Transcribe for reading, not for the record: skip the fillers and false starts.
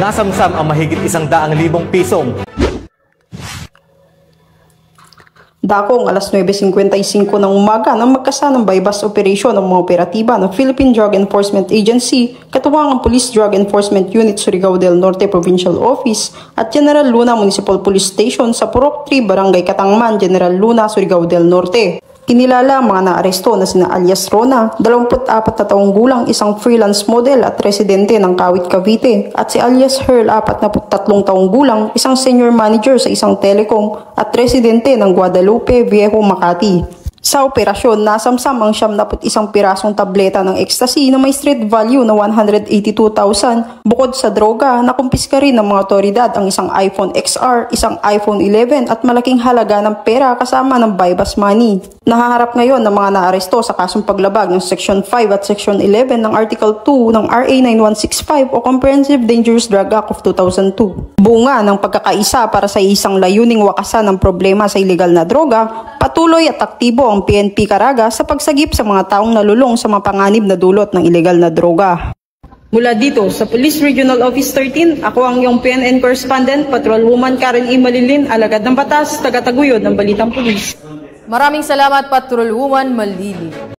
nasamsam ang mahigit 100,000 pisong. Dakong alas 9:55 ng umaga nang magkasanang bypass operation ng mga operatiba ng Philippine Drug Enforcement Agency, katuwang ang Police Drug Enforcement Unit Surigao del Norte Provincial Office at General Luna Municipal Police Station sa Purok 3, Barangay Katangman, General Luna, Surigao del Norte. Kinilala ang mga naaresto na sina alias Rona, 24 na taong gulang, isang freelance model at residente ng Kawit, Cavite, at si alias Herl, 43 taong gulang, isang senior manager sa isang telecom at residente ng Guadalupe, Viejo, Makati. Sa operasyon, nasamsam ang 71 pirasong tableta ng ecstasy na may street value na 182,000. Bukod sa droga, nakumpiska rin ng mga otoridad ang isang iPhone XR, isang iPhone 11 at malaking halaga ng pera kasama ng bypass money. Nahaharap ngayon ng mga naaresto sa kasong paglabag ng Section 5 at Section 11 ng Article 2 ng RA 9165 o Comprehensive Dangerous Drug Act of 2002. Bunga ng pagkakaisa para sa isang layuning wakasan ng problema sa ilegal na droga, patuloy at aktibo ang PNP Caraga sa pagsagip sa mga taong nalulong sa mapanganib na dulot ng ilegal na droga. Mula dito sa Police Regional Office 13, ako ang iyong PNN Correspondent, Patrolwoman Karen E. Malilin, alagad ng batas, taga-taguyod ng Balitang Pulis. Maraming salamat, Patrolwoman Malili.